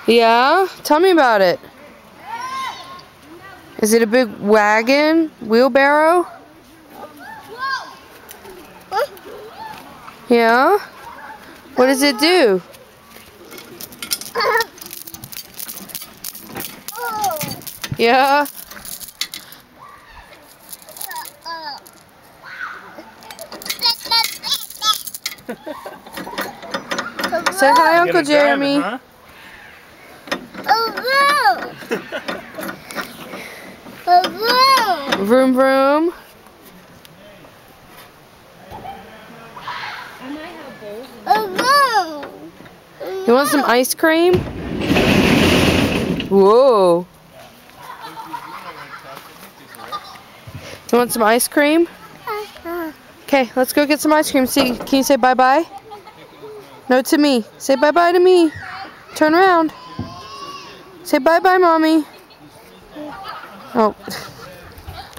Yeah? Tell me about it. Is it a big wagon? Wheelbarrow? Yeah? What does it do? Yeah? Say hi, Uncle Jeremy. Vroom vroom. You want some ice cream? Whoa. You want some ice cream? Okay, let's go get some ice cream. See, can you say bye-bye? No, to me. Say bye-bye to me. Turn around. Say bye-bye, Mommy. Oh.